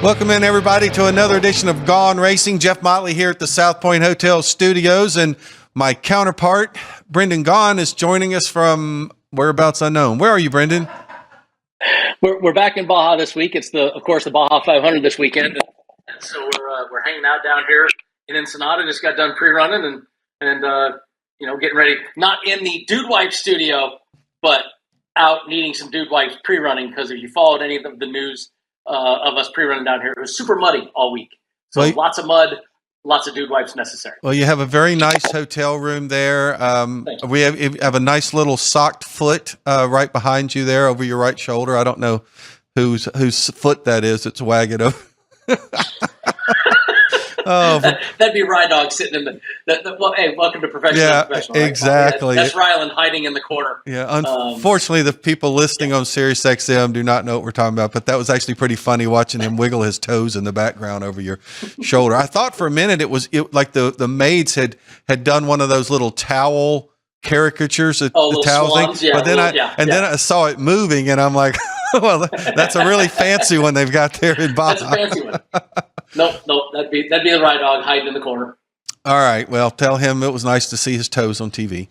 Welcome in, everybody, to another edition of Gone Racing. Jeff Motley here at the South Point Hotel Studios, and my counterpart, Brendan Gaughan, is joining us from whereabouts unknown. Where are you, Brendan? We're back in Baja this week. It's of course the Baja 500 this weekend, and so we're hanging out down here in Ensenada. Just got done pre-running and getting ready. Not in the Dude Wipe studio, but out needing some Dude Wipes pre-running, because if you followed any of the news of us pre-running down here, it was super muddy all week. So lots of mud, lots of Dude Wipes necessary. Well, you have a very nice hotel room there. We have a nice little socked foot right behind you there over your right shoulder. I don't know whose foot that is. It's wagging over. That'd be Rye Dog sitting in the well, hey, welcome to Professional. Right? Exactly. That's Ryland hiding in the corner. Yeah, unfortunately, the people listening on Sirius XM do not know what we're talking about, but that was actually pretty funny watching him wiggle his toes in the background over your shoulder. I thought for a minute it was like the maids had done one of those little towel caricatures, the towel swans, thing. But then then I saw it moving, and I'm like, well, that's a really fancy one they've got there in Baja. That's a fancy one. Nope. That'd be the Rye Dog hiding in the corner. All right. Well, tell him it was nice to see his toes on TV.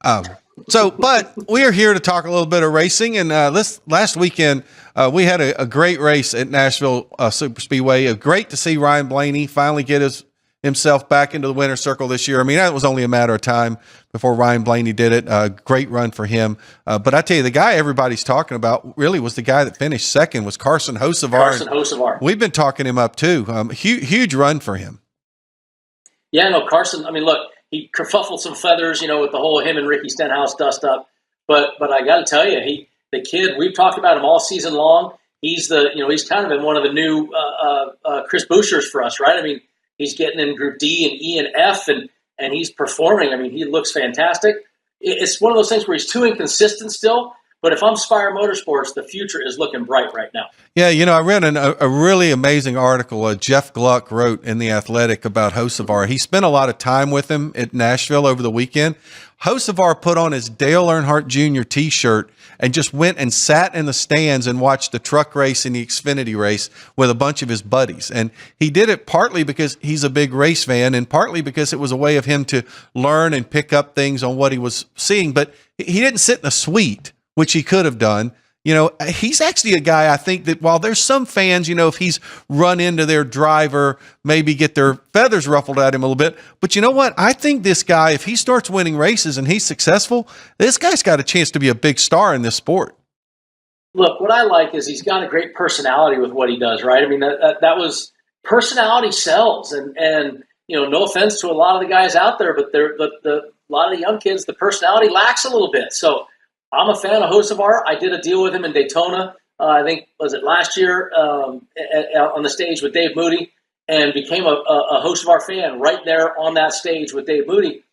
But we are here to talk a little bit of racing. And last weekend, we had a great race at Nashville Super Speedway. Great to see Ryan Blaney finally get himself back into the winner's circle this year. I mean, that was only a matter of time before Ryan Blaney did it. Great run for him. But I tell you, the guy everybody's talking about really was the guy that finished second, was Carson Hocevar. We've been talking him up too. Huge run for him. Yeah, no, Carson, I mean, look, he kerfuffled some feathers, with the whole him and Ricky Stenhouse dust up. But I got to tell you, the kid, we've talked about him all season long. He's he's kind of been one of the new Chris Bouchers for us, right? I mean, he's getting in Group D and E and F, and he's performing. I mean, he looks fantastic. It's one of those things where he's too inconsistent still. But if I'm Spire Motorsports, the future is looking bright right now. Yeah, I read a really amazing article Jeff Gluck wrote in The Athletic about Hocevar. He spent a lot of time with him at Nashville over the weekend. Hocevar put on his Dale Earnhardt Jr. T-shirt and just went and sat in the stands and watched the truck race and the Xfinity race with a bunch of his buddies. And he did it partly because he's a big race fan, and partly because it was a way of him to learn and pick up things on what he was seeing. But he didn't sit in a suite, which he could have done. He's actually a guy, I think, that while there's some fans, if he's run into their driver, maybe get their feathers ruffled at him a little bit. But you know what? I think this guy, if he starts winning races and he's successful, this guy's got a chance to be a big star in this sport. Look, what I like is he's got a great personality with what he does, right? I mean, that was personality sells. And no offense to a lot of the guys out there, but a lot of the young kids, the personality lacks a little bit. So I'm a fan of Hocevar. I did a deal with him in Daytona, I think, was it last year, on the stage with Dave Moody, and became a Hocevar fan right there on that stage with Dave Moody.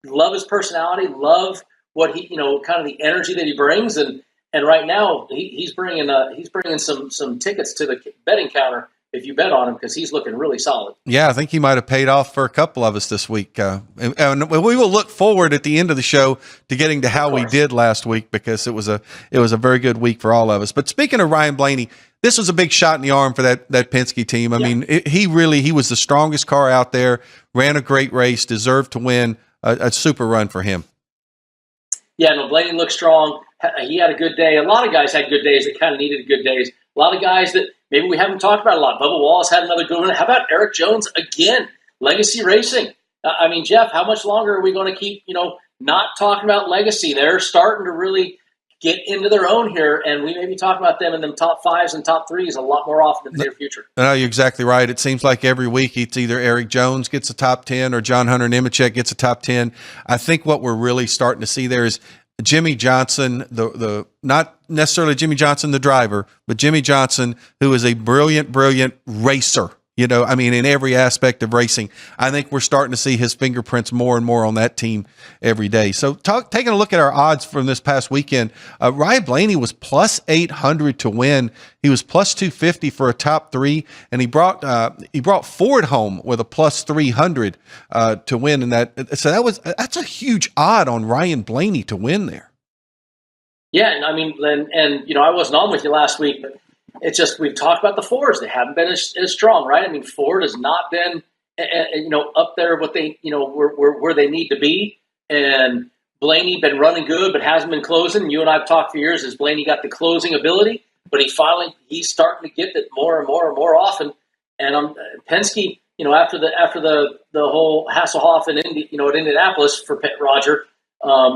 Love his personality, love what he, kind of the energy that he brings, and right now he's bringing some tickets to the betting counter if you bet on him, because he's looking really solid. Yeah, I think he might have paid off for a couple of us this week. And we will look forward at the end of the show to getting to how we did last week, because it was a very good week for all of us. But speaking of Ryan Blaney, this was a big shot in the arm for that Penske team. I mean, he was the strongest car out there, ran a great race, deserved to win. A super run for him. Yeah, no, Blaney looked strong. He had a good day. A lot of guys had good days that kind of needed good days. A lot of guys that maybe we haven't talked about a lot. Bubba Wallace had another good one. How about Eric Jones again? Legacy Racing. I mean, Jeff, how much longer are we going to keep, not talking about Legacy? They're starting to really get into their own here, and we may be talking about them in them top fives and top threes a lot more often in the near future. No, you're exactly right. It seems like every week it's either Eric Jones gets a top 10 or John Hunter Nemechek gets a top 10. I think what we're really starting to see there is Jimmy Johnson, the not necessarily Jimmy Johnson, the driver, but Jimmy Johnson, who is a brilliant racer. In every aspect of racing. I think we're starting to see his fingerprints more and more on that team every day. So taking a look at our odds from this past weekend, Ryan Blaney was plus 800 to win. He was plus 250 for a top three, and he brought Ford home with a plus 300 to win in that. So that's a huge odd on Ryan Blaney to win there. Yeah, and I mean, and I wasn't on with you last week, but it's just, we've talked about the Fords. They haven't been as strong, right? I mean, Ford has not been, up there what they, where they need to be. And Blaney been running good, but hasn't been closing. You and I have talked for years. Has Blaney got the closing ability? But he's starting to get it more and more and more often. And Penske, after the whole Hasselhoff in at Indianapolis for Roger,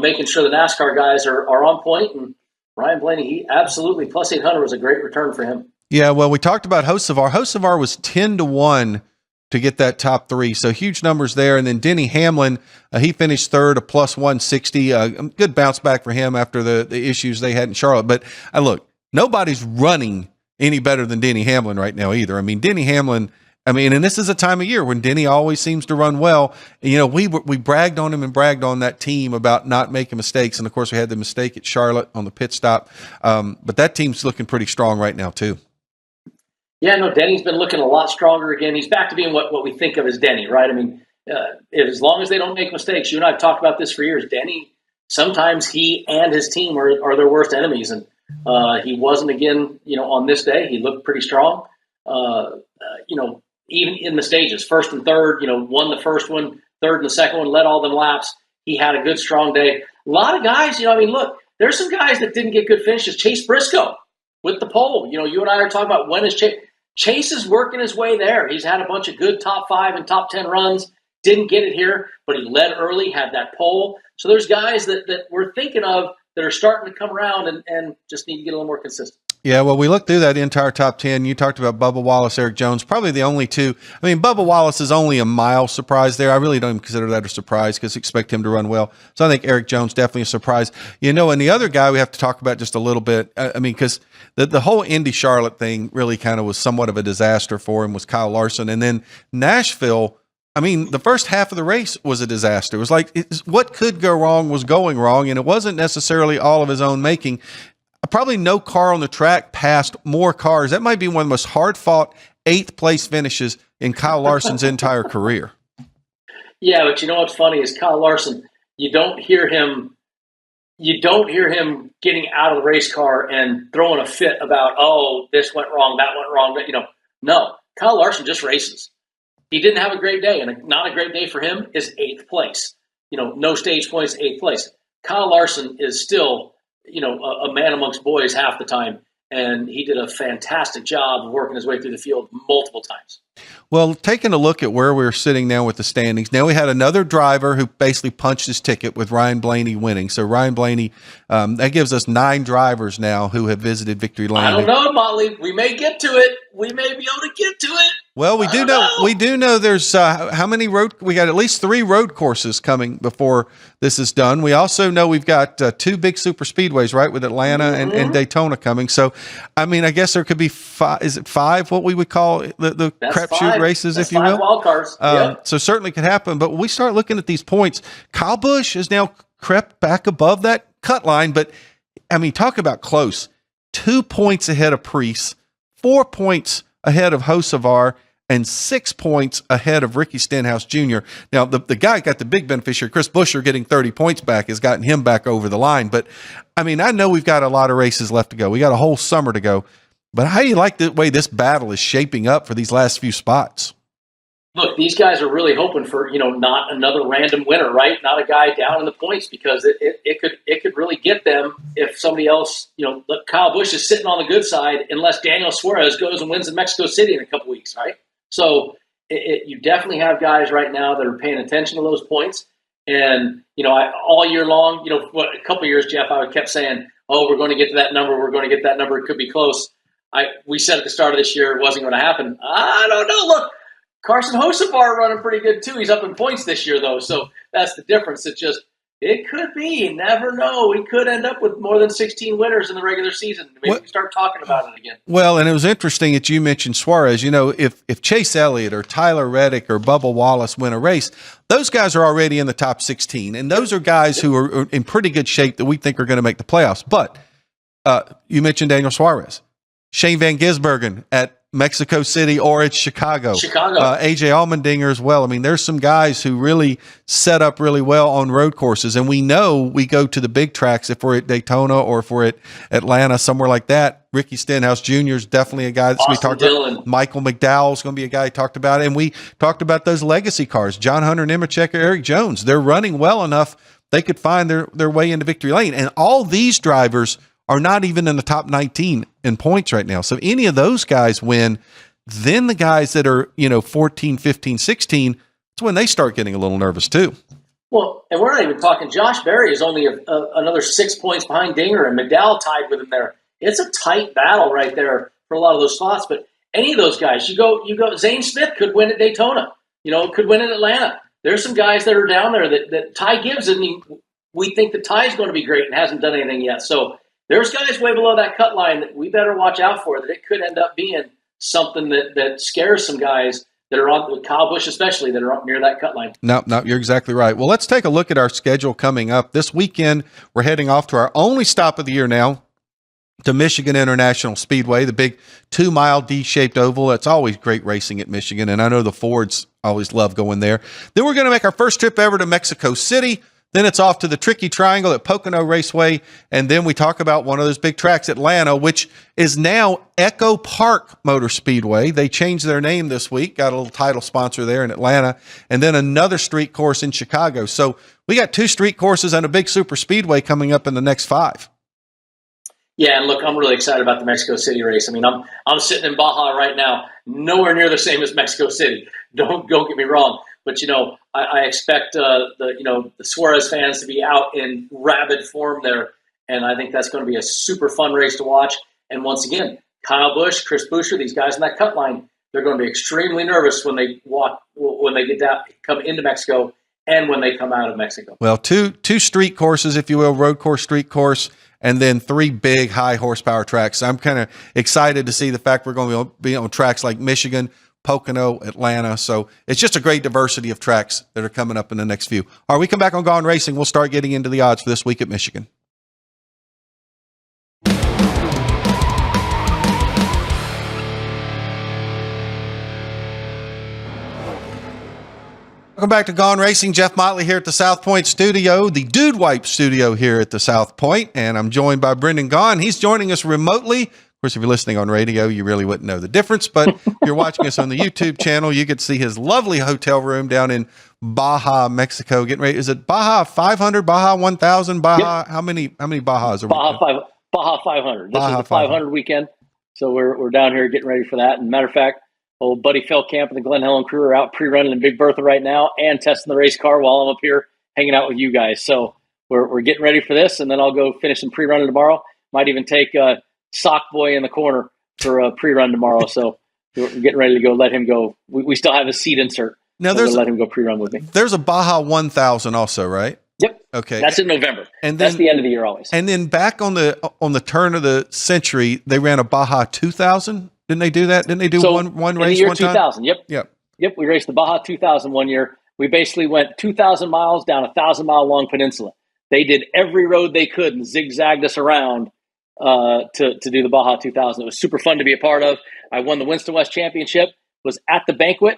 making sure the NASCAR guys are on point. And Ryan Blaney, he absolutely plus 800 was a great return for him. Yeah, well, we talked about Hocevar. Hocevar was 10-1 to get that top three, so huge numbers there. And then Denny Hamlin, he finished third, a plus 160. Good bounce back for him after the issues they had in Charlotte. But look, nobody's running any better than Denny Hamlin right now either. I mean, Denny Hamlin, and this is a time of year when Denny always seems to run well. We bragged on him and bragged on that team about not making mistakes. And of course we had the mistake at Charlotte on the pit stop. But that team's looking pretty strong right now too. Yeah, no, Denny's been looking a lot stronger again. He's back to being what we think of as Denny, right? I mean, as long as they don't make mistakes, you and I have talked about this for years. Denny, sometimes he and his team are their worst enemies. And he wasn't again, on this day. He looked pretty strong. Even in the stages, first and third, won the first one, third and the second one, led all them laps. He had a good, strong day. A lot of guys, look, there's some guys that didn't get good finishes. Chase Briscoe with the pole. You and I are talking about when is Chase. Chase is working his way there. He's had a bunch of good top 5 and top 10 runs. Didn't get it here, but he led early, had that pole. So there's guys that we're thinking of that are starting to come around and just need to get a little more consistent. Yeah, well, we looked through that entire top 10. You talked about Bubba Wallace, Eric Jones, probably the only two. Bubba Wallace is only a mild surprise there. I really don't even consider that a surprise because expect him to run well. So I think Eric Jones definitely a surprise. And the other guy we have to talk about just a little bit, because the whole Indy Charlotte thing really kind of was somewhat of a disaster for him, was Kyle Larson. And then Nashville, the first half of the race was a disaster. It was like what could go wrong was going wrong, and it wasn't necessarily all of his own making. Probably no car on the track passed more cars. That might be one of the most hard-fought 8th place finishes in Kyle Larson's entire career. Yeah, but what's funny is Kyle Larson, you don't hear him getting out of the race car and throwing a fit about, oh, this went wrong, that went wrong. No, Kyle Larson just races. He didn't have a great day, and not a great day for him is 8th place. No stage points, 8th place. Kyle Larson is still a man amongst boys half the time. And he did a fantastic job of working his way through the field multiple times. Well, taking a look at where we're sitting now with the standings, now we had another driver who basically punched his ticket with Ryan Blaney winning. So Ryan Blaney, that gives us 9 drivers now who have visited Victory Lane. I don't know, Motley. We may get to it. We may be able to get to it. Well, we do know there's how many we got at least 3 road courses coming before this is done. We also know we've got 2 big super speedways, right, with Atlanta and Daytona coming. So, I guess there could be 5. Is it 5? What we would call the crapshoot races, if you will. 5 wild cards. So certainly could happen. But when we start looking at these points, Kyle Busch has now crept back above that cut line. But talk about close. 2 points ahead of Preece, 4 points ahead of Hocevar, and 6 points ahead of Ricky Stenhouse Jr. Now, the guy got the big beneficiary, Chris Buescher, getting 30 points back, has gotten him back over the line. But, I know we've got a lot of races left to go. We got a whole summer to go. But how do you like the way this battle is shaping up for these last few spots? Look, these guys are really hoping for, not another random winner, right? Not a guy down in the points, because it could really get them if somebody else, Kyle Busch is sitting on the good side unless Daniel Suarez goes and wins in Mexico City in a couple weeks, right? So you definitely have guys right now that are paying attention to those points. And, all year long, a couple of years, Jeff, I kept saying, oh, we're going to get to that number. We're going to get that number. It could be close. We said at the start of this year it wasn't going to happen. I don't know. Look, Carson Hocevar running pretty good too. He's up in points this year though. So that's the difference. It could be. You never know. We could end up with more than 16 winners in the regular season. Maybe we start talking about it again. Well, and it was interesting that you mentioned Suarez. If Chase Elliott or Tyler Reddick or Bubba Wallace win a race, those guys are already in the top 16. And those are guys who are in pretty good shape that we think are going to make the playoffs. But you mentioned Daniel Suarez. Shane Van Gisbergen at Mexico City or it's Chicago. AJ Allmendinger as well. I mean, there's some guys who really set up really well on road courses, and we know we go to the big tracks if we're at Daytona or if we're at Atlanta, somewhere like that. Ricky Stenhouse Jr. is definitely a guy that we talked about. Michael McDowell is going to be a guy talked about, and we talked about those legacy cars, John Hunter Nemechek or Eric Jones. They're running well enough they could find their way into victory lane, and all these drivers are not even in the top 19 in points right now. So any of those guys win, then the guys that are, 14, 15, 16, that's when they start getting a little nervous too. Well, and we're not even talking, Josh Berry is only another 6 points behind Dinger, and McDowell tied with him there. It's a tight battle right there for a lot of those spots, but any of those guys, you go, Zane Smith could win at Daytona, could win at Atlanta. There's some guys that are down there that Ty Gibbs, we think that Ty's going to be great and hasn't done anything yet. So there's guys way below that cut line that we better watch out for, that it could end up being something that scares some guys that are on, Kyle Busch especially, that are up near that cut line. No, you're exactly right. Well, let's take a look at our schedule coming up. This weekend, we're heading off to our only stop of the year now, to Michigan International Speedway, the big 2-mile D-shaped oval. It's always great racing at Michigan, and I know the Fords always love going there. Then we're going to make our first trip ever to Mexico City. Then it's off to the Tricky Triangle at Pocono Raceway. And then we talk about one of those big tracks, Atlanta, which is now Echo Park Motor Speedway. They changed their name this week, got a little title sponsor there in Atlanta, and then another street course in Chicago. So we got 2 street courses and a big super speedway coming up in the next 5. Yeah, and look, I'm really excited about the Mexico City race. I mean, I'm sitting in Baja right now, nowhere near the same as Mexico City. Don't get me wrong. But, I expect the Suarez fans to be out in rabid form there, and I think that's going to be a super fun race to watch. And once again, Kyle Busch, Chris Buescher, these guys in that cut line, they're going to be extremely nervous when they get down, come into Mexico, and when they come out of Mexico. Well, two street courses, if you will, road course, street course, and then 3 big high horsepower tracks. I'm kind of excited to see the fact we're going to be on tracks like Michigan, Pocono, Atlanta. So it's just a great diversity of tracks that are coming up in the next few. All right, we come back on Gone Racing. We'll start getting into the odds for this week at Michigan. Welcome back to Gone Racing. Jeff Motley here at the South Point studio, the Dude Wipe studio here at the South Point, and I'm joined by Brendan Gaughan. He's joining us remotely. Of course, if you're listening on radio, you really wouldn't know the difference, but if you're watching us on the YouTube channel, you could see his lovely hotel room down in Baja, Mexico. Getting ready. Is it Baja 500, Baja 1000, Baja? Yep. How many Bajas are Baja 500. This is the 500 weekend, so we're down here getting ready for that. And matter of fact, old buddy Feldkamp and the Glen Helen crew are out pre-running in Big Bertha right now and testing the race car while I'm up here hanging out with you guys. So we're getting ready for this, and then I'll go finish some pre-running tomorrow. Might even take Sock Boy in the corner for a pre-run tomorrow. So we're getting ready to go. Let him go. We still have a seat insert. Now let him go pre-run with me. There's a Baja 1000 also, right? Yep. Okay. That's in November. And then, that's the end of the year always. And then back on the turn of the century, they ran a Baja 2000. Didn't they do that? Didn't they do one race in the year one time? 2000. Yep. We raced the Baja 2000 one year. We basically went 2,000 miles down a 1,000-mile long peninsula. They did every road they could and zigzagged us around to do the Baja 2000. It was super fun to be a part of. I won the Winston West Championship, was at the banquet,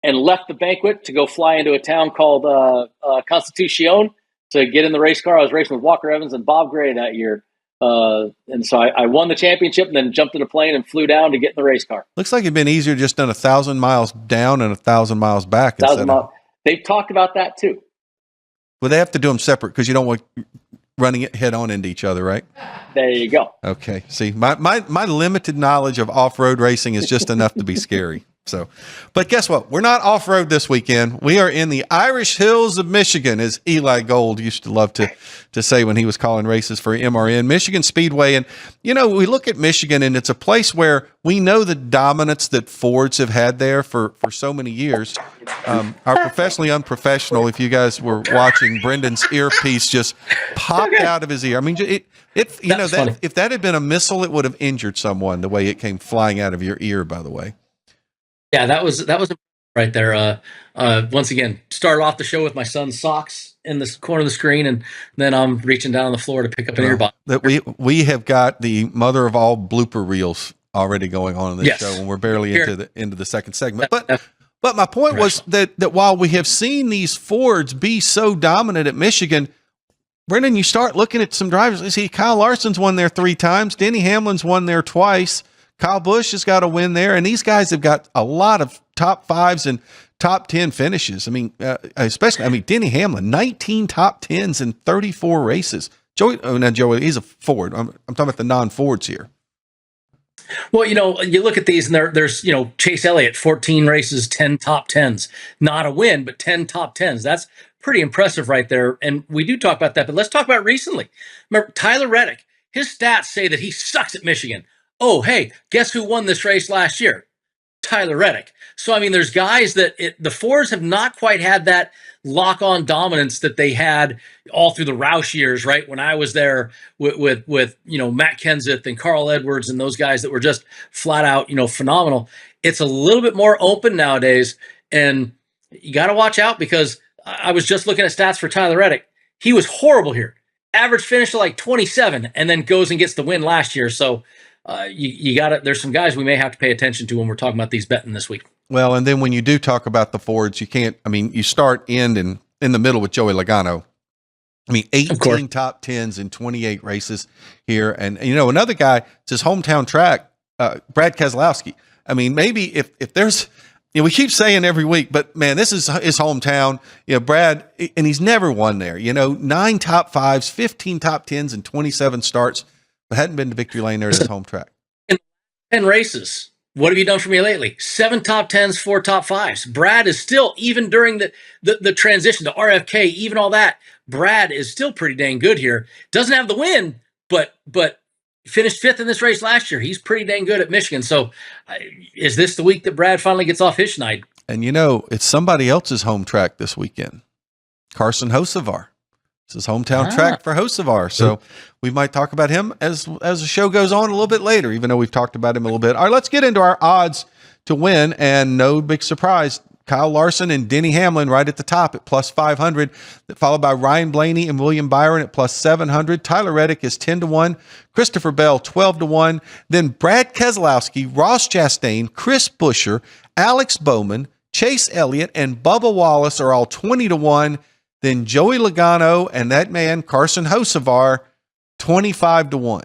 and left the banquet to go fly into a town called Constitucion to get in the race car. I was racing with Walker Evans and Bob Gray that year. And so I won the championship and then jumped in a plane and flew down to get in the race car. Looks like it'd been easier just done 1,000 miles down and 1,000 miles back. 1,000 miles. They've talked about that too. Well, they have to do them separate because you don't want running it head on into each other, right? There you go. Okay. See, my limited knowledge of off-road racing is just enough to be scary. So, but guess what? We're not off-road this weekend. We are in the Irish hills of Michigan, as Eli Gold used to love to say when he was calling races for MRN, Michigan Speedway. And, we look at Michigan, and it's a place where we know the dominance that Fords have had there for so many years. Our professionally unprofessional, if you guys were watching, Brendan's earpiece just popped out of his ear. I mean, if that had been a missile, it would have injured someone the way it came flying out of your ear, by the way. Yeah, that was right there. Once again, started off the show with my son's socks in the corner of the screen, and then I'm reaching down on the floor to pick up an earbud. That we have got the mother of all blooper reels already going on in this Yes. show, and we're barely Here. into the second segment. But my point was that while we have seen these Fords be so dominant at Michigan, Brendan, you start looking at some drivers. You see, Kyle Larson's won there 3 times. Denny Hamlin's won there twice. Kyle Busch has got a win there, and these guys have got a lot of top 5s and top 10 finishes. I mean, Denny Hamlin, 19 top 10s in 34 races. Joey, he's a Ford. I'm talking about the non-Fords here. Well, you look at these, and there's Chase Elliott, 14 races, 10 top 10s. Not a win, but 10 top 10s. That's pretty impressive right there. And we do talk about that, but let's talk about recently. Remember, Tyler Reddick, his stats say that he sucks at Michigan. Oh, hey, guess who won this race last year? Tyler Reddick. So, I mean, there's guys that the Fords have not quite had that lock-on dominance that they had all through the Roush years, right? When I was there with Matt Kenseth and Carl Edwards and those guys that were just flat out, phenomenal. It's a little bit more open nowadays, and you got to watch out because I was just looking at stats for Tyler Reddick. He was horrible here. Average finish to like 27, and then goes and gets the win last year. So you got to. There's some guys we may have to pay attention to when we're talking about these betting this week. Well, and then when you do talk about the Fords, you can't. I mean, you start in the middle with Joey Logano. I mean, 18 top 10s in 28 races here, and another guy. It's his hometown track, Brad Keselowski. I mean, maybe if there's. We keep saying every week, but man, this is his hometown. Brad, and he's never won there. 9 top 5s, 15 top 10s, and 27 starts, but hadn't been to victory lane there at his home track. In 10 races, what have you done for me lately? 7 top 10s, 4 top 5s. Brad is still, even during the transition to RFK, even all that, Brad is still pretty dang good here. Doesn't have the win, but finished 5th in this race last year. He's pretty dang good at Michigan. So is this the week that Brad finally gets off his schneid? And it's somebody else's home track this weekend. Carson Hocevar. It's his hometown track for Hocevar. So we might talk about him as the show goes on a little bit later, even though we've talked about him a little bit. All right, let's get into our odds to win. And no big surprise, Kyle Larson and Denny Hamlin right at the top at plus 500, followed by Ryan Blaney and William Byron at plus 700. Tyler Reddick is 10-1. Christopher Bell, 12-1. Then Brad Keselowski, Ross Chastain, Chris Buescher, Alex Bowman, Chase Elliott, and Bubba Wallace are all 20-1. Then Joey Logano and that man, Carson Hocevar, 25-1.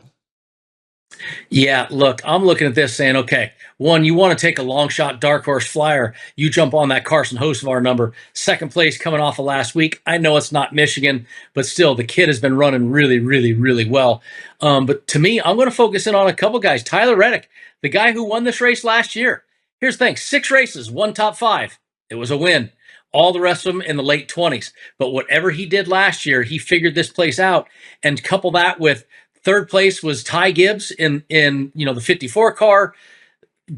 Yeah, look, I'm looking at this saying, okay, one, you want to take a long shot dark horse flyer. You jump on that Carson Hocevar number. Second place coming off of last week. I know it's not Michigan, but still, the kid has been running really, really, really well. But to me, I'm going to focus in on a couple guys. Tyler Reddick, the guy who won this race last year. Here's the thing, 6 races, 1 top 5. It was a win. All the rest of them in the late 20s. But whatever he did last year, he figured this place out. And couple that with third place was Ty Gibbs in the 54 car.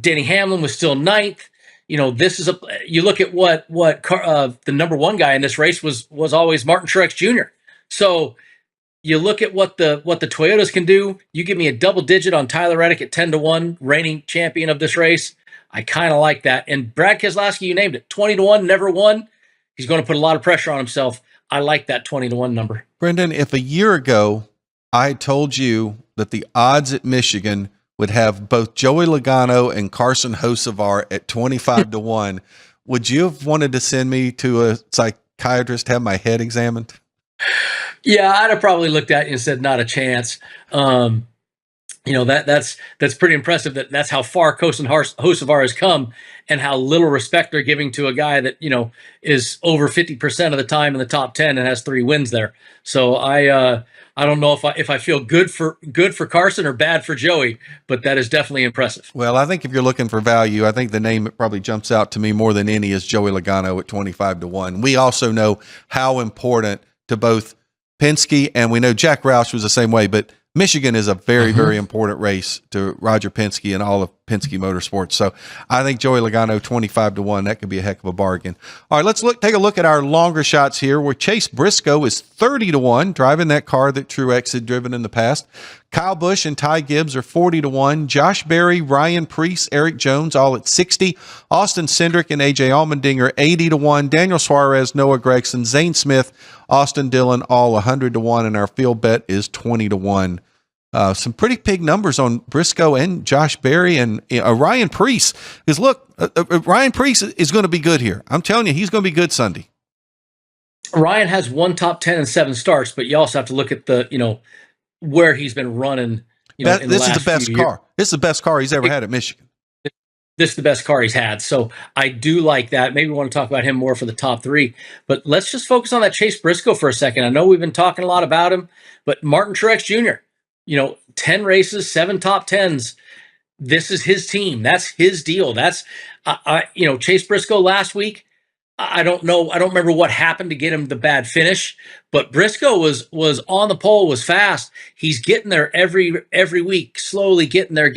Denny Hamlin was still 9th. This is you look at what the number 1 guy in this race was always Martin Truex Jr. So you look at what the Toyotas can do. You give me a double digit on Tyler Reddick at 10-1, reigning champion of this race. I kind of like that. And Brad Keselowski, you named it, 20-1, never won. He's going to put a lot of pressure on himself. I like that 20-1 number. Brendan, if a year ago I had told you that the odds at Michigan would have both Joey Logano and Carson Hocevar at 25-1, would you have wanted to send me to a psychiatrist to have my head examined? Yeah, I'd have probably looked at you and said, not a chance. That's pretty impressive that's how far Carson Hocevar has come and how little respect they're giving to a guy that, is over 50% of the time in the top 10 and has 3 wins there. So I don't know if I feel good for Carson or bad for Joey, but that is definitely impressive. Well, I think if you're looking for value, I think the name that probably jumps out to me more than any is Joey Logano at 25-1. We also know how important to both Penske, and we know Jack Roush was the same way, but Michigan is a very, very important race to Roger Penske and all of Penske Motorsports. So I think Joey Logano 25-1, that could be a heck of a bargain. All right, let's take a look at our longer shots here where Chase Briscoe is 30-1, driving that car that Truex had driven in the past. Kyle Busch and Ty Gibbs are 40-1. Josh Berry, Ryan Preece, Eric Jones, all at 60. Austin Cindric and AJ Allmendinger, 80-1. Daniel Suarez, Noah Gragson, Zane Smith, Austin Dillon, all 100-1. And our field bet is 20-1 Some pretty big numbers on Briscoe and Josh Berry and Ryan Preece. Because look, Ryan Preece is going to be good here. I'm telling you, he's going to be good Sunday. Ryan has one top 10 and 7 starts, but you also have to look at where he's been running. This is the best car. This is the best car he's ever had at Michigan. This is the best car he's had. So I do like that. Maybe we want to talk about him more for the top 3, but let's just focus on that Chase Briscoe for a second. I know we've been talking a lot about him, but Martin Truex Jr., 10 races, 7 top 10s. This is his team. That's his deal. That's, Chase Briscoe last week. I don't know. I don't remember what happened to get him the bad finish, but Briscoe was on the pole, was fast. He's getting there every week, slowly getting there.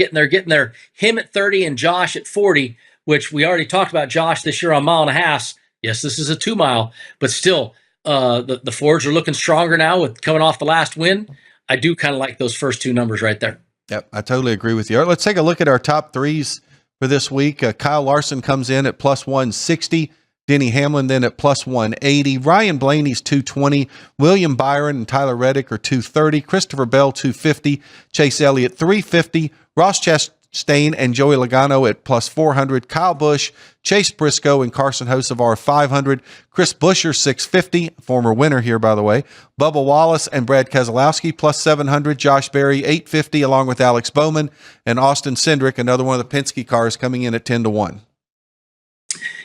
Him at 30 and Josh at 40, which we already talked about Josh this year on 1.5 miles. Yes, this is a 2 mile, but still, the Fords are looking stronger now with coming off the last win. I do kind of like those first 2 numbers right there. Yep, I totally agree with you. All right, let's take a look at our top 3s for this week. Kyle Larson comes in at plus 160. Denny Hamlin then at plus 180. Ryan Blaney's 220. William Byron and Tyler Reddick are 230. Christopher Bell 250. Chase Elliott 350. Ross Chastain and Joey Logano at plus 400. Kyle Busch, Chase Briscoe, and Carson Hocevar 500. Chris Buescher 650. Former winner here, by the way. Bubba Wallace and Brad Keselowski plus 700. Josh Berry 850 along with Alex Bowman. And Austin Cindric, another one of the Penske cars, coming in at 10-1.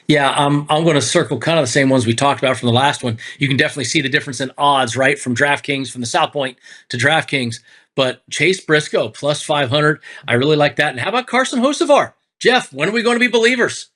Yeah, I'm going to circle kind of the same ones we talked about from the last one. You can definitely see the difference in odds, right, from DraftKings, from the South Point to DraftKings. But Chase Briscoe plus 500, I really like that. And how about Carson Hocevar? Jeff, when are we going to be believers?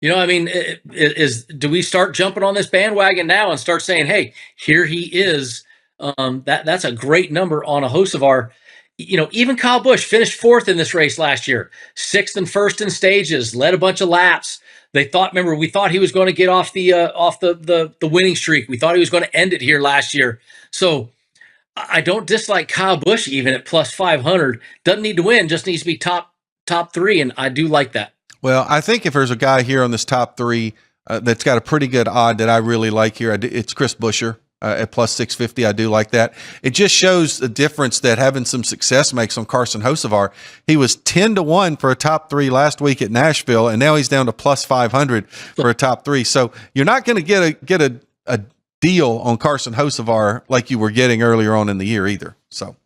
Do we start jumping on this bandwagon now and start saying, hey, here he is? That's a great number on a Hocevar. Even Kyle Busch finished 4th in this race last year, 6th and 1st in stages, led a bunch of laps. We thought he was going to get off the winning streak. We thought he was going to end it here last year. So I don't dislike Kyle Busch even at plus 500. Doesn't need to win, just needs to be top 3, and I do like that. Well, I think if there's a guy here on this top 3 that's got a pretty good odd that I really like here, it's Chris Buescher. At plus 650, I do like that. It just shows the difference that having some success makes on Carson Hocevar. He was 10-1 for a top 3 last week at Nashville, and now he's down to plus 500 for a top 3. So you're not going to get a deal on Carson Hocevar like you were getting earlier on in the year either. So.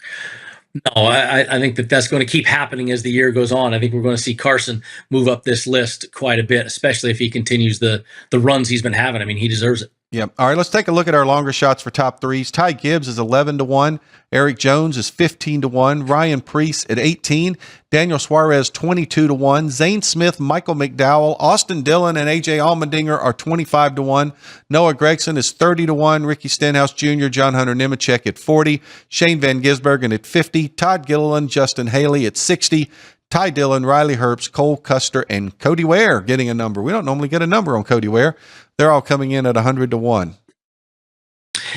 No, I think that's going to keep happening as the year goes on. I think we're going to see Carson move up this list quite a bit, especially if he continues the runs he's been having. I mean, he deserves it. Yep. All right, let's take a look at our longer shots for top 3s. Ty Gibbs is 11-1. Eric Jones is 15-1. Ryan Preece at 18. Daniel Suarez 22-1. Zane Smith, Michael McDowell, Austin Dillon, and AJ Allmendinger are 25-1. Noah Gregson is 30-1. Ricky Stenhouse Jr., John Hunter Nemechek at 40. Shane Van Gisbergen at 50. Todd Gilliland, Justin Haley at 60. Ty Dillon, Riley Herbst, Cole Custer, and Cody Ware getting a number. We don't normally get a number on Cody Ware. They're all coming in at 100-1.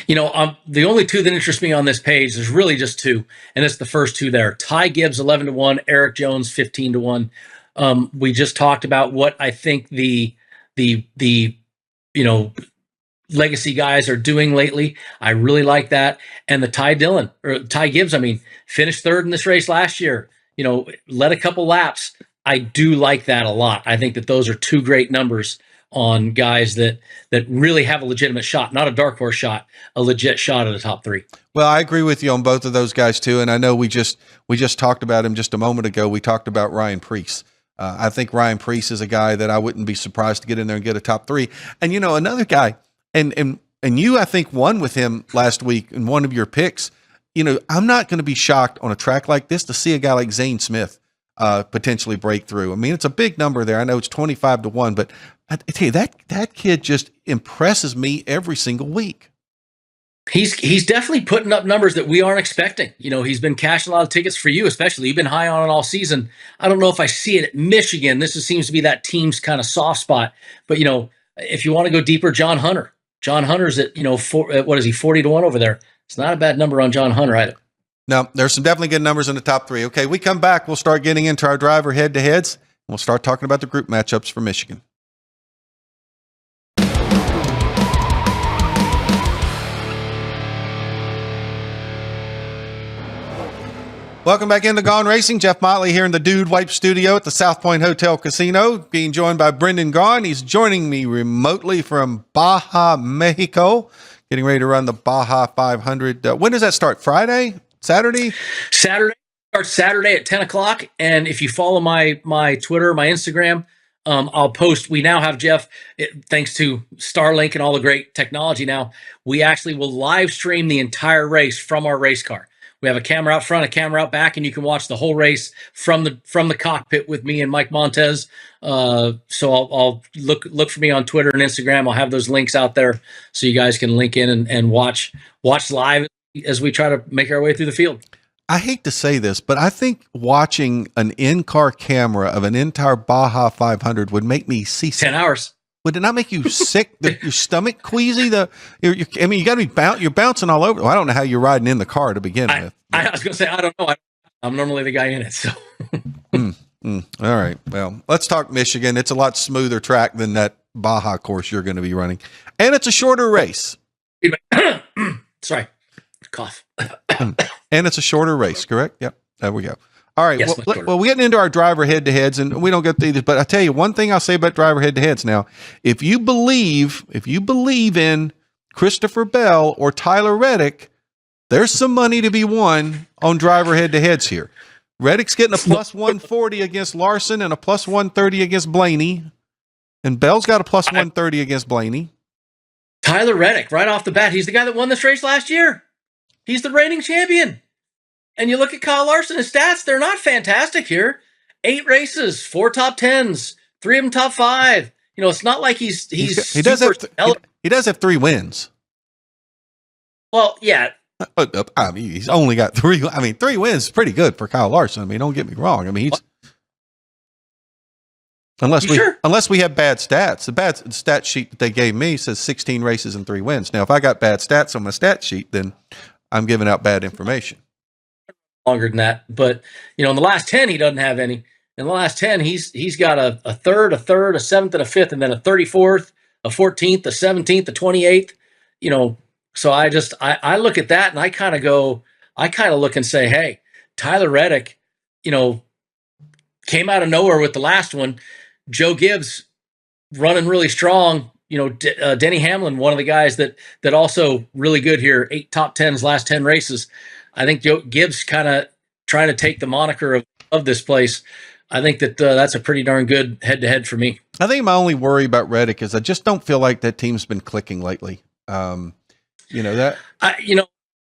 The only 2 that interest me on this page, there's really just 2, and it's the first 2 there. Ty Gibbs, 11-1. Eric Jones, 15-1. We just talked about what I think the legacy guys are doing lately. I really like that. And the Ty Gibbs, finished 3rd in this race last year. Led a couple laps. I do like that a lot. I think that those are 2 great numbers on guys that really have a legitimate shot, not a dark horse shot, a legit shot at the top 3. Well, I agree with you on both of those guys too. And I know we just talked about him just a moment ago. We talked about Ryan Preece. I think Ryan Preece is a guy that I wouldn't be surprised to get in there and get a top 3. And another guy, and you, I think, won with him last week in one of your picks. I'm not going to be shocked on a track like this to see a guy like Zane Smith potentially break through. I mean, it's a big number there. I know it's 25-1, but I tell you, that kid just impresses me every single week. He's definitely putting up numbers that we aren't expecting. He's been cashing a lot of tickets for you, especially. You've been high on it all season. I don't know if I see it at Michigan. This seems to be that team's kind of soft spot. But, if you want to go deeper, John Hunter. John Hunter's at, what is he, 40-1 over there. It's not a bad number on John Hunter either. No, there's some definitely good numbers in the top 3. Okay, we come back. We'll start getting into our driver head-to-heads. We'll start talking about the group matchups for Michigan. Welcome back into Gone Racing. Jeff Motley here in the Dude Wipe studio at the South Point Hotel Casino, being joined by Brendan Gaughan. He's joining me remotely from Baja, Mexico, getting ready to run the Baja 500. When does that start? Friday? Saturday? Saturday. Starts Saturday at 10 o'clock. And if you follow my Twitter, my Instagram, I'll post. We now have, Jeff, thanks to Starlink and all the great technology now, we actually will live stream the entire race from our race car. We have a camera out front, a camera out back, and you can watch the whole race from the cockpit with me and Mike Montez. So I'll look for me on Twitter and Instagram. I'll have those links out there so you guys can link in and watch live as we try to make our way through the field. I hate to say this, but I think watching an in-car camera of an entire Baja 500 would make me seasick. 10 hours. Would it not make you sick? Your stomach queasy? You got to be you're bouncing all over. Well, I don't know how you're riding in the car to begin with. I was going to say, I don't know. I'm normally the guy in it. So. All right. Well, let's talk Michigan. It's a lot smoother track than that Baja course you're going to be running. And it's a shorter race. Sorry. Cough. And it's a shorter race, correct? Yep. There we go. All right. Yes, well, we're getting into our driver head-to-heads, and we don't get through this, but I tell you one thing I'll say about driver head-to-heads now. If you believe in Christopher Bell or Tyler Reddick, there's some money to be won on driver head-to-heads here. Reddick's getting a plus 140 against Larson and a plus 130 against Blaney, and Bell's got a plus 130 against Blaney. Tyler Reddick, right off the bat, he's the guy that won this race last year. He's the reigning champion. And you look at Kyle Larson, his stats, they're not fantastic here. 8 races, 4 top 10s, 3 of them top 5. You know, it's not like he does have 3 wins. Well, yeah. I mean, he's only got 3. I mean, 3 wins is pretty good for Kyle Larson. I mean, don't get me wrong. I mean, unless we have bad stats. The bad stat sheet that they gave me says 16 races and 3 wins. Now, if I got bad stats on my stat sheet, then I'm giving out bad information. Longer than that, but you know, in the last 10 he doesn't have any. In the last 10 he's got a third, a 7th, and a 5th, and then a 34th, a 14th, a 17th, a 28th. You know, so I look at that and I kind of look and say, hey, Tyler Reddick, you know, came out of nowhere with the last one. Joe Gibbs running really strong. You know, Denny Hamlin, one of the guys that also really good here, 8 top 10s last 10 races. I think Joe Gibbs kind of trying to take the moniker of this place. I think that that's a pretty darn good head-to-head for me. I think my only worry about Reddick is I just don't feel like that team's been clicking lately. You know that. I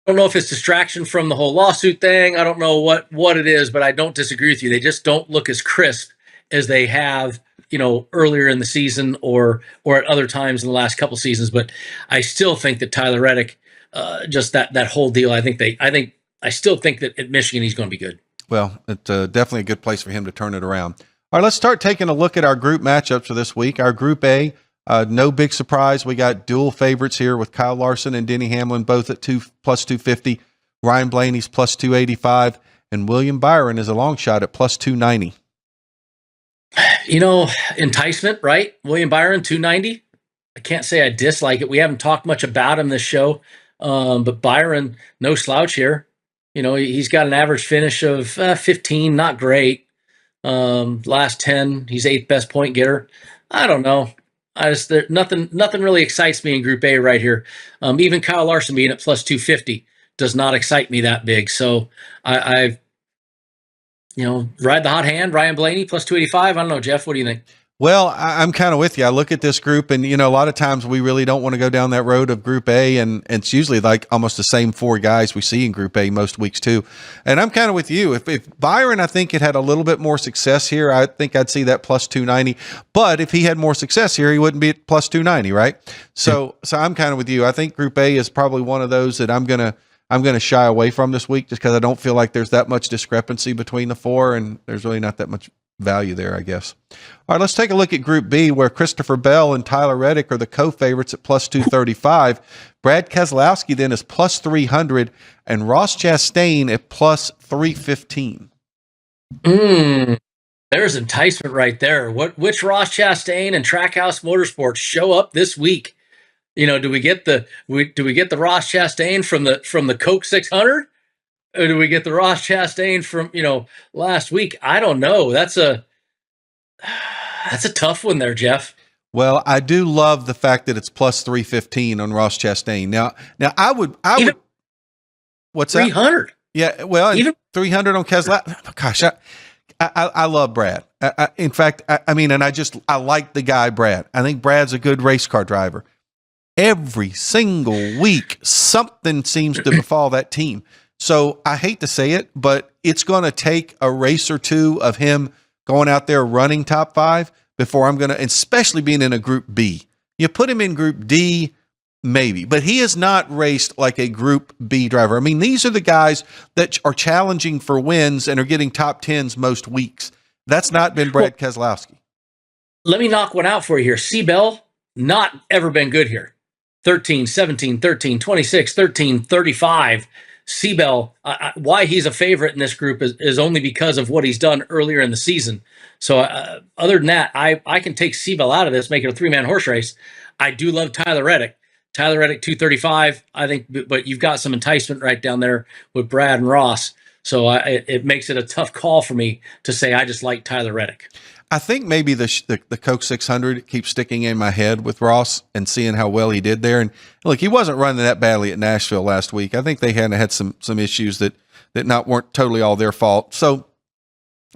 don't know if it's distraction from the whole lawsuit thing. I don't know what it is, but I don't disagree with you. They just don't look as crisp as they have, you know, earlier in the season or at other times in the last couple seasons. But I still think that Tyler Reddick, just that whole deal. I still think that at Michigan he's going to be good. Well, it's definitely a good place for him to turn it around. All right, let's start taking a look at our group matchups for this week. Our Group A, no big surprise. We got dual favorites here with Kyle Larson and Denny Hamlin, both at plus 250. Ryan Blaney's plus 285, and William Byron is a long shot at plus 290. You know, enticement, right? William Byron, 290. I can't say I dislike it. We haven't talked much about him this show. But Byron, no slouch here. You know, he's got an average finish of 15, not great. Last 10, he's 8th best point getter. I don't know. Nothing really excites me in Group A right here. Even Kyle Larson being at plus 250 does not excite me that big. So I ride the hot hand, Ryan Blaney plus 285. I don't know, Jeff, what do you think? Well, I'm kind of with you. I look at this group and, you know, a lot of times we really don't want to go down that road of Group A, and it's usually like almost the same 4 guys we see in Group A most weeks too. And I'm kind of with you. If Byron, I think, had a little bit more success here, I think I'd see that plus 290. But if he had more success here, he wouldn't be at plus 290, right? So I'm kind of with you. I think Group A is probably one of those that I'm gonna shy away from this week just because I don't feel like there's that much discrepancy between the 4, and there's really not that much value there, I guess. All right, let's take a look at Group B, where Christopher Bell and Tyler Reddick are the co-favorites at plus 235. Brad Keselowski then is plus 300, and Ross Chastain at plus 315. There's enticement right there. Which Ross Chastain and Trackhouse Motorsports show up this week? You know, do we get the Ross Chastain from the Coke 600, Or do we get the Ross Chastain from, last week? I don't know. That's a tough one there, Jeff. Well, I do love the fact that it's plus 315 on Ross Chastain. Now I would, what's 300. That? Yeah. Well, even 300 on Keselowski. Gosh, I love Brad. In fact, I like the guy, Brad. I think Brad's a good race car driver. Every single week, something seems to befall that team. So I hate to say it, but it's going to take a race or two of him going out there running top 5 before I'm going to, especially being in a Group B. You put him in Group D, maybe, but he has not raced like a Group B driver. I mean, these are the guys that are challenging for wins and are getting top 10s most weeks. That's not been Brad Keselowski. Let me knock one out for you here. C-Bell, not ever been good here. 13, 17, 13, 26, 13, 35. C-Bell, why he's a favorite in this group is only because of what he's done earlier in the season. So other than that, I can take C-Bell out of this, make it a 3-man horse race. I do love Tyler Reddick. Tyler Reddick, 235, I think, but you've got some enticement right down there with Brad and Ross. So it makes it a tough call for me to say I just like Tyler Reddick. I think maybe the Coke 600 keeps sticking in my head with Ross and seeing how well he did there. And look, he wasn't running that badly at Nashville last week. I think they had some issues that weren't totally all their fault. So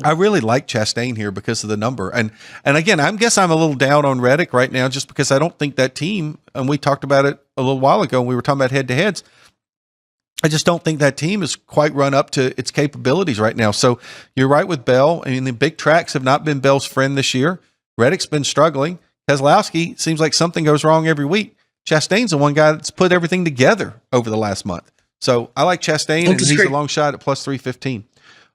I really like Chastain here because of the number. And again, I'm a little down on Reddick right now just because I don't think that team, and we talked about it a little while ago when we were talking about head-to-heads, I just don't think that team is quite run up to its capabilities right now. So you're right with Bell. I mean, the big tracks have not been Bell's friend this year. Reddick's been struggling. Keselowski seems like something goes wrong every week. Chastain's the one guy that's put everything together over the last month. So I like Chastain, and he's a long shot at plus 315.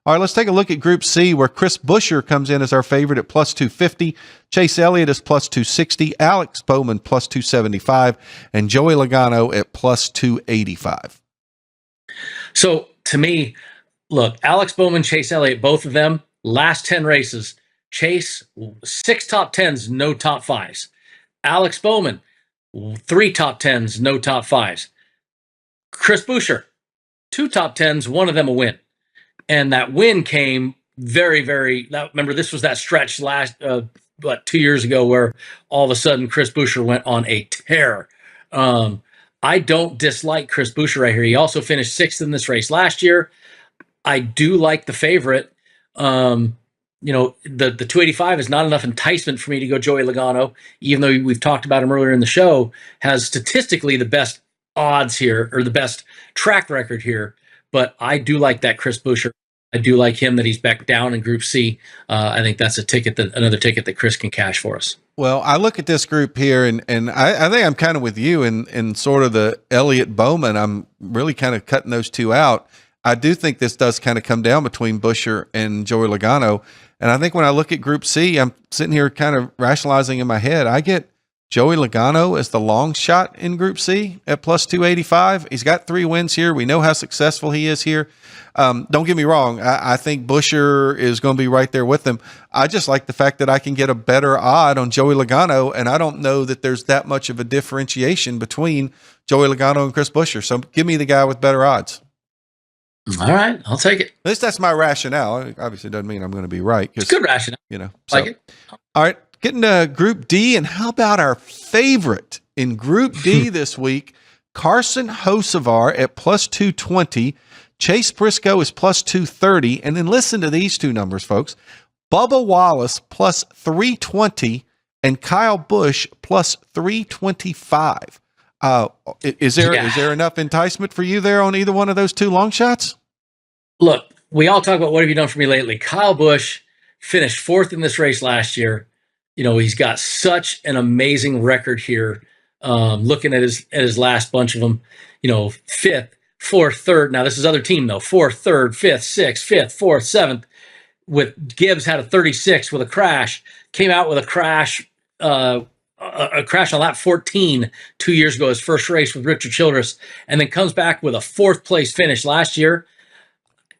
All right, let's take a look at Group C, where Chris Buescher comes in as our favorite at plus 250. Chase Elliott is plus 260. Alex Bowman plus 275. And Joey Logano at plus 285. So to me, look, Alex Bowman, Chase Elliott, both of them, last 10 races, Chase, 6 top 10s, no top 5s. Alex Bowman, 3 top 10s, no top 5s. Chris Buescher, 2 top 10s, one of them a win. And that win came remember, this was that stretch last, 2 years ago where all of a sudden Chris Buescher went on a tear. I don't dislike Chris Buescher right here. He also finished 6th in this race last year. I do like the favorite. The 285 is not enough enticement for me to go Joey Logano, even though we've talked about him earlier in the show, has statistically the best odds here, or the best track record here. But I do like that Chris Buescher. I do like him that he's back down in Group C. I think that's another ticket that Chris can cash for us. Well, I look at this group here, and I think I'm kind of with you in sort of the Elliott Bowman. I'm really kind of cutting those two out. I do think this does kind of come down between Buescher and Joey Logano. And I think when I look at Group C, I'm sitting here kind of rationalizing in my head. I get Joey Logano as the long shot in Group C at plus 285. He's got 3 wins here. We know how successful he is here. Don't get me wrong. I think Buescher is going to be right there with him. I just like the fact that I can get a better odd on Joey Logano, and I don't know that there's that much of a differentiation between Joey Logano and Chris Buescher. So give me the guy with better odds. All right, I'll take it. At least that's my rationale. It obviously doesn't mean I'm going to be right. It's good rationale. Like it. All right, getting to Group D, and how about our favorite in Group D this week, Carson Hocevar at plus 220. Chase Briscoe is plus 230. And then listen to these two numbers, folks. Bubba Wallace plus 320 and Kyle Busch plus 325. Is there enough enticement for you there on either one of those two long shots? Look, we all talk about what have you done for me lately. Kyle Busch finished 4th in this race last year. He's got such an amazing record here. Looking at his last bunch of them, 5th, 4th, 3rd. Now this is other team though. 4th, 3rd, 5th, 6th, 5th, 4th, 7th. With Gibbs had a 36 with a crash. Came out with a crash on lap 14 2 years ago, his first race with Richard Childress, and then comes back with a 4th place finish last year.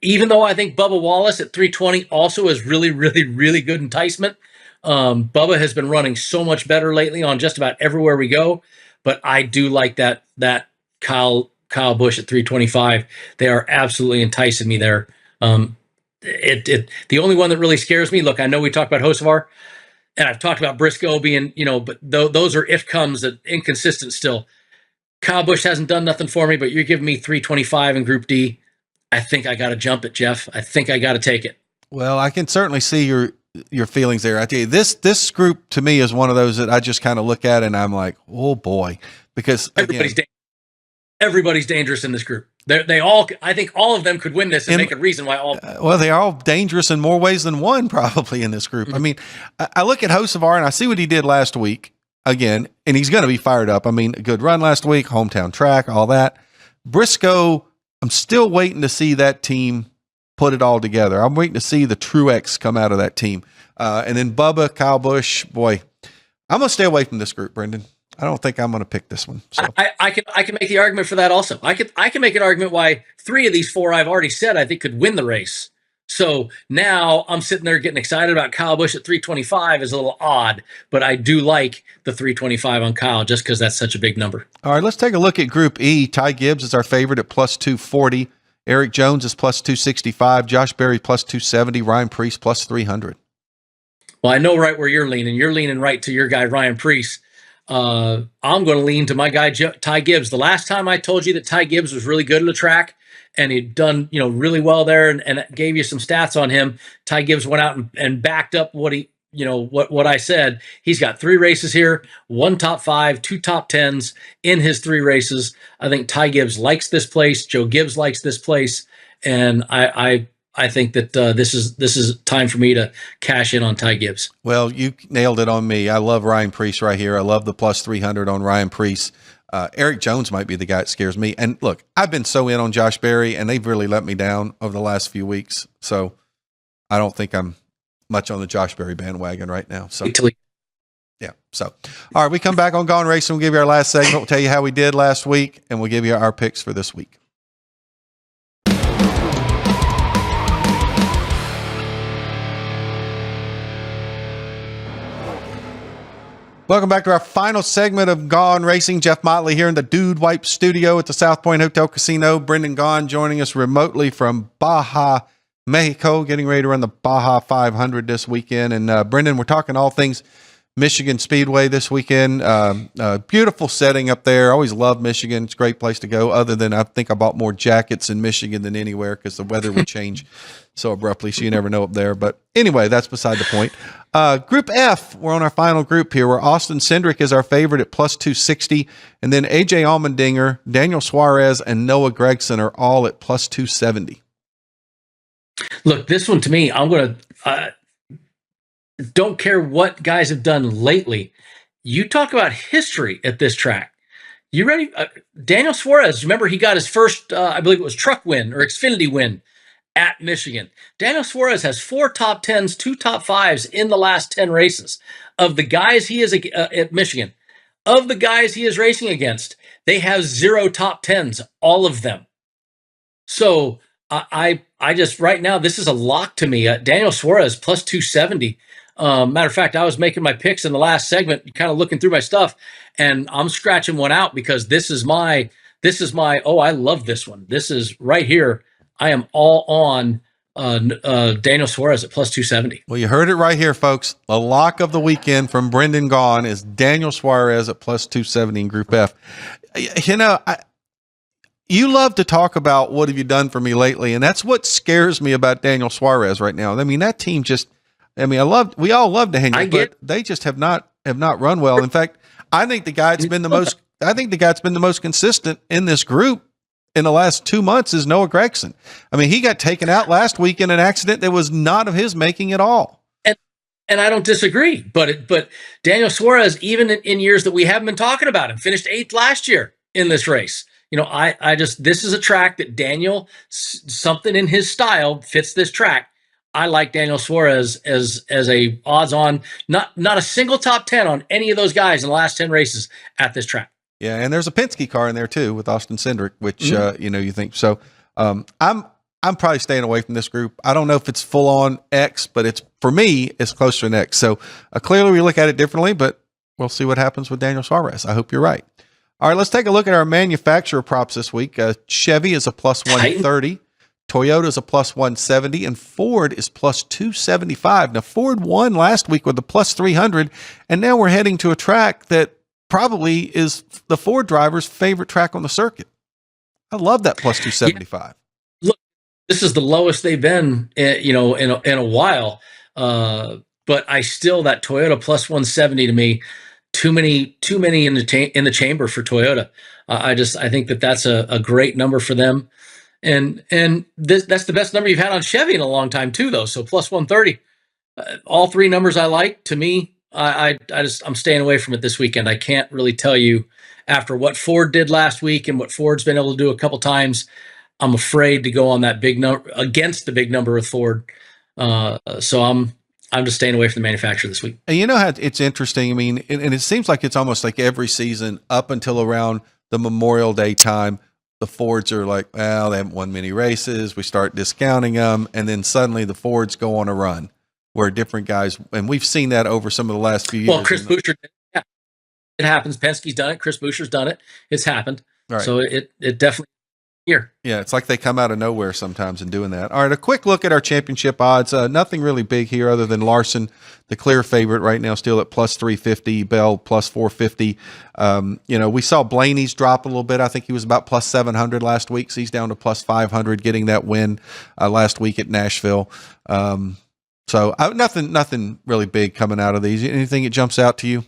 Even though I think Bubba Wallace at 320 also is really, really, really good enticement. Bubba has been running so much better lately on just about everywhere we go, but I do like that Kyle Kyle Busch at 325. They are absolutely enticing me there. The only one that really scares me, look, I know we talked about Hocevar, and I've talked about Briscoe being, but those are if comes that inconsistent still. Kyle Busch hasn't done nothing for me, but you're giving me 325 in Group D. I think I got to jump it, Jeff. I think I got to take it. Well, I can certainly see your feelings there. I tell you, this group to me is one of those that I just kind of look at and I'm like, oh boy, because everybody's dangerous in this group. I think all of them could win this and make a reason why all. Well, they are all dangerous in more ways than one, probably in this group. Mm-hmm. I mean, I look at Hocevar and I see what he did last week again, and he's going to be fired up. I mean, a good run last week, hometown track, all that. Briscoe, I'm still waiting to see that team put it all together. I'm waiting to see the Truex come out of that team. And then Bubba, Kyle Busch, boy, I'm going to stay away from this group, Brendan. I don't think I'm going to pick this one. So I can make the argument for that also. I can make an argument why 3 of these 4 I've already said I think could win the race. So now I'm sitting there getting excited about Kyle Busch at 325 is a little odd, but I do like the 325 on Kyle just because that's such a big number. All right, let's take a look at Group E. Ty Gibbs is our favorite at plus 240. Eric Jones is plus 265. Josh Berry plus 270. Ryan Preece plus 300. Well, I know right where you're leaning. You're leaning right to your guy, Ryan Preece. I'm going to lean to my guy, Ty Gibbs. The last time I told you that Ty Gibbs was really good at the track and he'd done, really well there and gave you some stats on him, Ty Gibbs went out and backed up what he, what I said. He's got 3 races here, 1 top 5, 2 top 10s in his 3 races. I think Ty Gibbs likes this place. Joe Gibbs likes this place. And I think that this is time for me to cash in on Ty Gibbs. Well, you nailed it on me. I love Ryan Preece right here. I love the plus 300 on Ryan Preece. Eric Jones might be the guy that scares me. And look, I've been so in on Josh Berry, and they've really let me down over the last few weeks. So I don't think I'm much on the Josh Berry bandwagon right now. So yeah. So all right, we come back on Gone Racin. We'll give you our last segment. We'll tell you how we did last week, and we'll give you our picks for this week. Welcome back to our final segment of Gone Racing. Jeff Motley here in the Dude Wipe studio at the South Point Hotel Casino. Brendan Gaughan joining us remotely from Baja, Mexico, getting ready to run the Baja 500 this weekend. And Brendan, we're talking all things Michigan Speedway this weekend. Beautiful setting up there. I always love Michigan. It's a great place to go, other than I think I bought more jackets in Michigan than anywhere because the weather would change so abruptly, so you never know up there. But anyway, that's beside the point. Group F, we're on our final group here, where Austin Cindric is our favorite at plus 260, and then AJ Allmendinger, Daniel Suarez, and Noah Gragson are all at plus 270. Look, this one to me, I'm going to don't care what guys have done lately. You talk about history at this track. You ready? Daniel Suarez, remember he got his first, I believe it was truck win or Xfinity win at Michigan. Daniel Suarez has 4 top 10s, 2 top 5s in the last 10 races. Of the guys he is at Michigan, of the guys he is racing against, they have 0 top 10s, all of them. So I just, right now, this is a lock to me. Daniel Suarez plus 270. Matter of fact, I was making my picks in the last segment, kind of looking through my stuff, and I'm scratching one out because this is my, oh, I love this one. This is right here. I am all on Daniel Suarez at plus 270. Well, you heard it right here, folks. The lock of the weekend from Brendan Gaughan is Daniel Suarez at plus 270 in Group F. You love to talk about what have you done for me lately, and that's what scares me about Daniel Suarez right now. I mean, that team just, we all love Daniel, but they just have not run well. In fact, I think the guy that's been the most consistent in this group in the last 2 months is Noah Gragson. I mean, he got taken out last week in an accident that was not of his making at all. And I don't disagree, but Daniel Suarez, even in years that we haven't been talking about him, finished 8th last year in this race. This is a track that Daniel, something in his style fits this track. I like Daniel Suarez as a odds on, not a single top 10 on any of those guys in the last 10 races at this track. Yeah, and there's a Penske car in there too with Austin Cindric, which you think so. I'm probably staying away from this group. I don't know if it's full on X, but for me it's close to an X. So clearly we look at it differently, but we'll see what happens with Daniel Suarez. I hope you're right. All right, let's take a look at our manufacturer props this week. Chevy is a plus 130. Toyota is a plus 170, and Ford is plus 275. Now, Ford won last week with a plus 300, and now we're heading to a track that probably is the Ford driver's favorite track on the circuit. I love that plus 275. Yeah. Look, this is the lowest they've been, in a while. But I still, that Toyota plus 170 to me, too many in the chamber for Toyota. I think that's a great number for them. And that's the best number you've had on Chevy in a long time too, though. So plus 130, all three numbers I like. To me, I'm staying away from it this weekend. I can't really tell you after what Ford did last week and what Ford's been able to do a couple times. I'm afraid to go on that big number against the big number with Ford. So I'm just staying away from the manufacturer this week. And you know how it's interesting. I mean, and it seems like it's almost like every season up until around the Memorial Day time, the Fords are like, well, they haven't won many races. We start discounting them. And then suddenly the Fords go on a run where different guys, and we've seen that over some of the last few years. Well, Chris Buescher, yeah, it happens. Penske's done it. Chris Buescher's done it. It's happened. Right. So it definitely here. Yeah, it's like they come out of nowhere sometimes in doing that. All right, a quick look at our championship odds. Nothing really big here other than Larson, the clear favorite right now, still at plus 350, Bell plus 450. We saw Blaney's drop a little bit. I think he was about plus 700 last week, so he's down to plus 500, getting that win last week at Nashville. So nothing really big coming out of these. Anything that jumps out to you?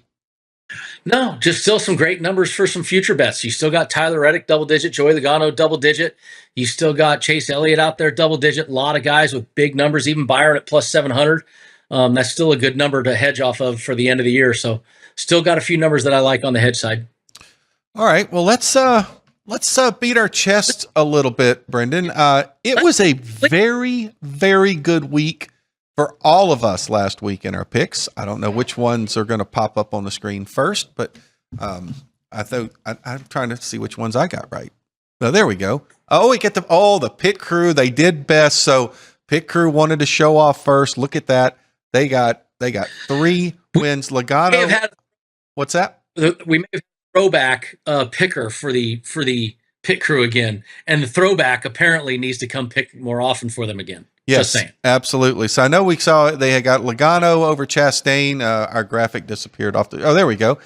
No, just still some great numbers for some future bets. You still got Tyler Reddick, double digit, Joey Logano, double digit. You still got Chase Elliott out there, double digit. A lot of guys with big numbers, even Byron at plus 700. That's still a good number to hedge off of for the end of the year. So still got a few numbers that I like on the hedge side. All right. Well, let's beat our chest a little bit, Brendan. It was a very, very good week for all of us last week in our picks. I don't know which ones are going to pop up on the screen first, but I'm trying to see which ones I got right. Well, there we go. Oh, we get the pit crew. They did best. So pit crew wanted to show off first. Look at that. They got 3 wins. Logano. What's that? We may have throwback picker for the pit crew again, and the throwback apparently needs to come pick more often for them again. Yes, absolutely. So I know we saw they had got Logano over Chastain. Our graphic disappeared off oh, there we go.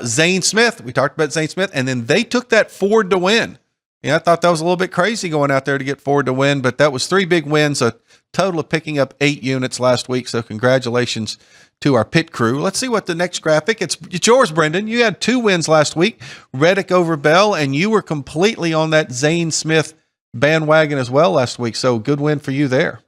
Zane Smith. We talked about Zane Smith, and then they took that Ford to win. Yeah, I thought that was a little bit crazy going out there to get Ford to win, but that was 3 big wins, a total of picking up 8 units last week. So congratulations to our pit crew. Let's see what the next graphic. It's yours, Brendan. You had 2 wins last week, Reddick over Bell, and you were completely on that Zane Smith bandwagon as well last week. So good win for you there.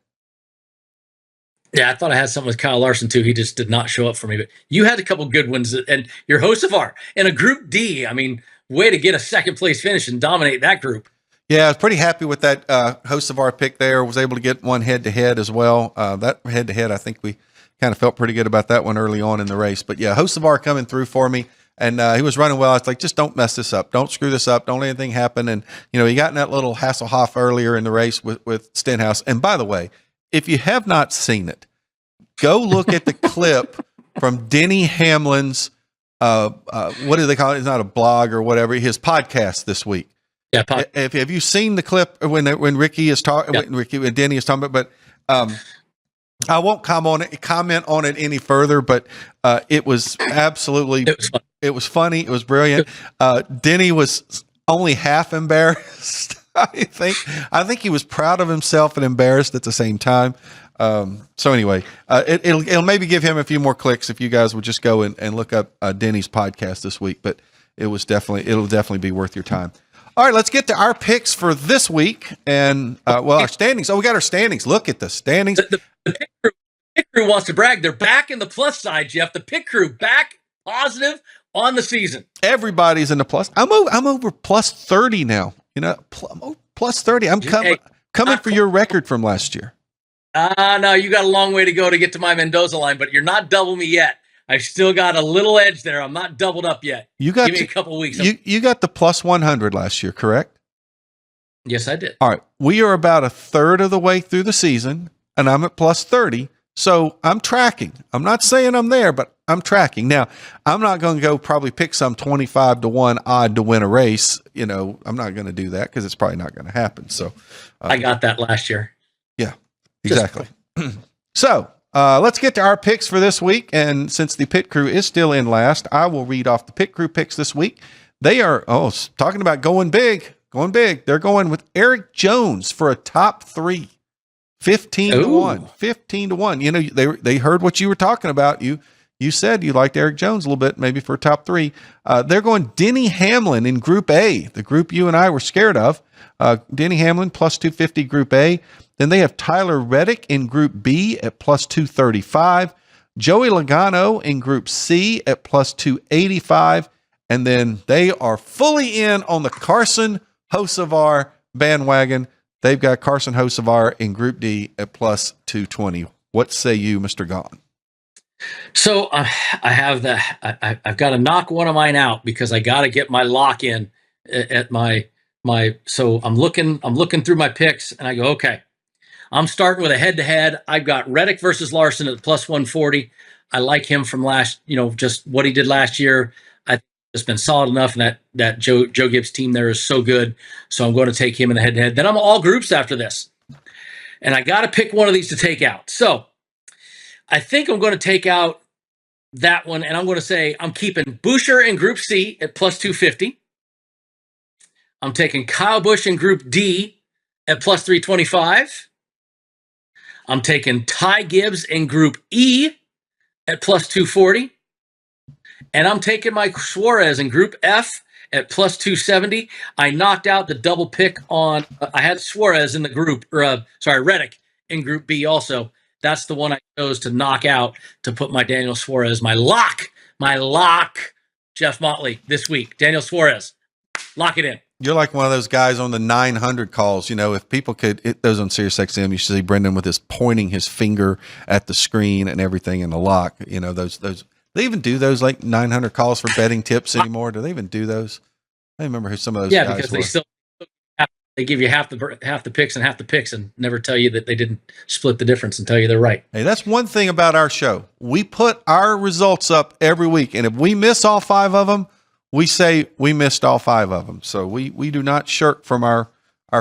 Yeah, I thought I had something with Kyle Larson too. He just did not show up for me, but you had a couple good ones, and your host of our in a Group D. I mean, way to get a second place finish and dominate that group. Yeah, I was pretty happy with that host of our pick there. Was able to get one head to head as well. That head to head, I think we kind of felt pretty good about that one early on in the race. But yeah, host of our coming through for me. And he was running well. I was like, just don't mess this up. Don't screw this up. Don't let anything happen. And, he got in that little Hasselhoff earlier in the race with Stenhouse. And by the way, if you have not seen it, go look at the clip from Denny Hamlin's, what do they call it? It's not a blog or whatever, his podcast this week. Yeah. Have you seen the clip when Ricky is talking, when Denny is talking about, but I won't comment on it any further, but it was absolutely, it was funny. It was brilliant. Denny was only half embarrassed. I think he was proud of himself and embarrassed at the same time. So anyway, it'll maybe give him a few more clicks if you guys would just go and look up Denny's podcast this week, but it'll definitely be worth your time. All right, let's get to our picks for this week and our standings. Oh, we got our standings. Look at the standings. The pit crew wants to brag. They're back in the plus side, Jeff. The pit crew back positive on the season. Everybody's in the plus. I'm over plus 30 now. Plus 30. I'm coming for your record from last year. No, you got a long way to go to get to my Mendoza line, but you're not double me yet. I've still got a little edge there. I'm not doubled up yet. Give me a couple weeks. You got the plus 100 last year, correct? Yes, I did. All right. We are about a third of the way through the season, and I'm at plus 30. So I'm tracking. I'm not saying I'm there, but I'm tracking. Now, I'm not going to go probably pick some 25-1 odd to win a race. You know, I'm not going to do that because it's probably not going to happen. So I got that last year. Yeah, exactly. So let's get to our picks for this week. And since the pit crew is still in last, I will read off the pit crew picks this week. They are, talking about going big. They're going with Eric Jones for a top 3. 15-1. 15-1. You know, they heard what you were talking about. You said you liked Eric Jones a little bit, maybe for top 3. They're going Denny Hamlin in Group A, the group you and I were scared of. Denny Hamlin plus 250 Group A. Then they have Tyler Reddick in Group B at plus 235. Joey Logano in Group C at plus 285. And then they are fully in on the Carson Hocevar bandwagon. They've got Carson Hocevar in Group D at plus 220. What say you, Mr. Gaughan? So I have I've got to knock one of mine out because I got to get my lock in at my. So I'm looking through my picks and I go, okay, I'm starting with a head-to-head. I've got Reddick versus Larson at plus 140. I like him from just what he did last year. I think it's been solid enough, and that Joe Gibbs team there is so good. So I'm going to take him in the head-to-head. Then I'm all groups after this. And I got to pick one of these to take out. So I think I'm going to take out that one, and I'm going to say I'm keeping Boucher in Group C at plus 250. I'm taking Kyle Busch in Group D at plus 325. I'm taking Ty Gibbs in Group E at plus 240. And I'm taking Mike Suarez in Group F at plus 270. I knocked out the double pick on, I had Suarez in the group, Reddick in Group B also. That's the one I chose to knock out to put my Daniel Suarez, my lock, Jeff Motley this week. Daniel Suarez, lock it in. You're like one of those guys on the 900 calls. You know, if people could hit those on SiriusXM, you should see Brendan with his pointing his finger at the screen and everything in the lock. You know, those, they even do those like 900 calls for betting tips anymore. Do they even do those? I remember who some of those guys because were. they give you half the picks and never tell you that they didn't split the difference and tell you they're right. Hey, that's one thing about our show. We put our results up every week. And if we miss all 5 of them, we say we missed all 5 of them. So we do not shirk from our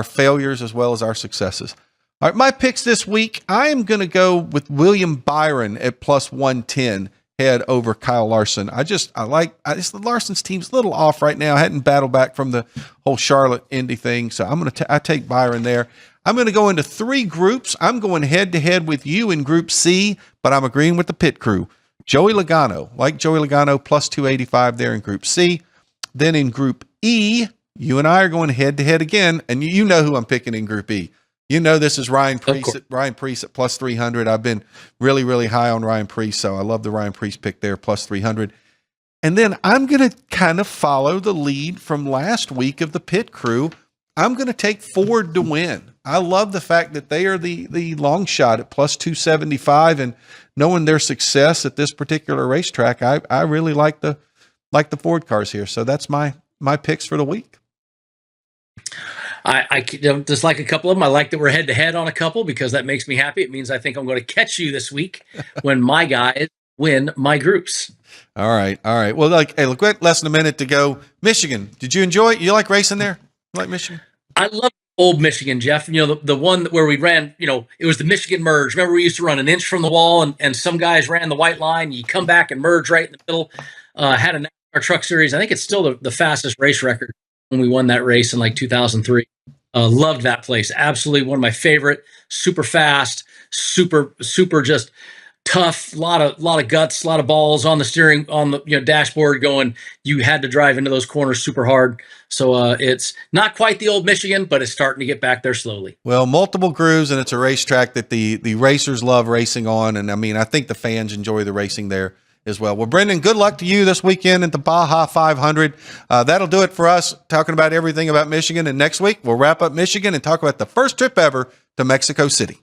failures as well as our successes. All right, my picks this week, I am going to go with William Byron at plus 110 head over Kyle Larson. The Larson's team's a little off right now. I hadn't battled back from the whole Charlotte Indy thing. So I take Byron there. I'm going to go into 3 groups. I'm going head to head with you in Group C, but I'm agreeing with the pit crew. Joey Logano, plus 285 there in Group C. Then in Group E, you and I are going head-to-head again, and you know who I'm picking in Group E. You know this is Ryan Preece at plus 300. I've been really, really high on Ryan Preece, so I love the Ryan Preece pick there, plus 300. And then I'm going to kind of follow the lead from last week of the pit crew. I'm going to take Ford to win. I love the fact that they are the long shot at plus 275, and knowing their success at this particular racetrack, I really like the Ford cars here. So that's my picks for the week. I just like a couple of them. I like that we're head to head on a couple because that makes me happy. It means I think I'm going to catch you this week when my guys win my groups. All right. Well, look, less than a minute to go. Michigan, did you enjoy it? You like racing there? You like Michigan? I love old Michigan, Jeff. You know, the one where we ran, it was the Michigan merge. Remember, we used to run an inch from the wall and some guys ran the white line. You come back and merge right in the middle. Had a NASCAR truck series. I think it's still the fastest race record when we won that race in like 2003. Loved that place. Absolutely one of my favorite. Super fast, super just tough. A lot of guts, a lot of balls on the steering, on the dashboard going. You had to drive into those corners super hard. So it's not quite the old Michigan, but it's starting to get back there slowly. Well, multiple grooves, and it's a racetrack that the racers love racing on. And I mean, I think the fans enjoy the racing there as well. Well, Brendan, good luck to you this weekend at the Baja 500. That'll do it for us talking about everything about Michigan. And next week, we'll wrap up Michigan and talk about the first trip ever to Mexico City.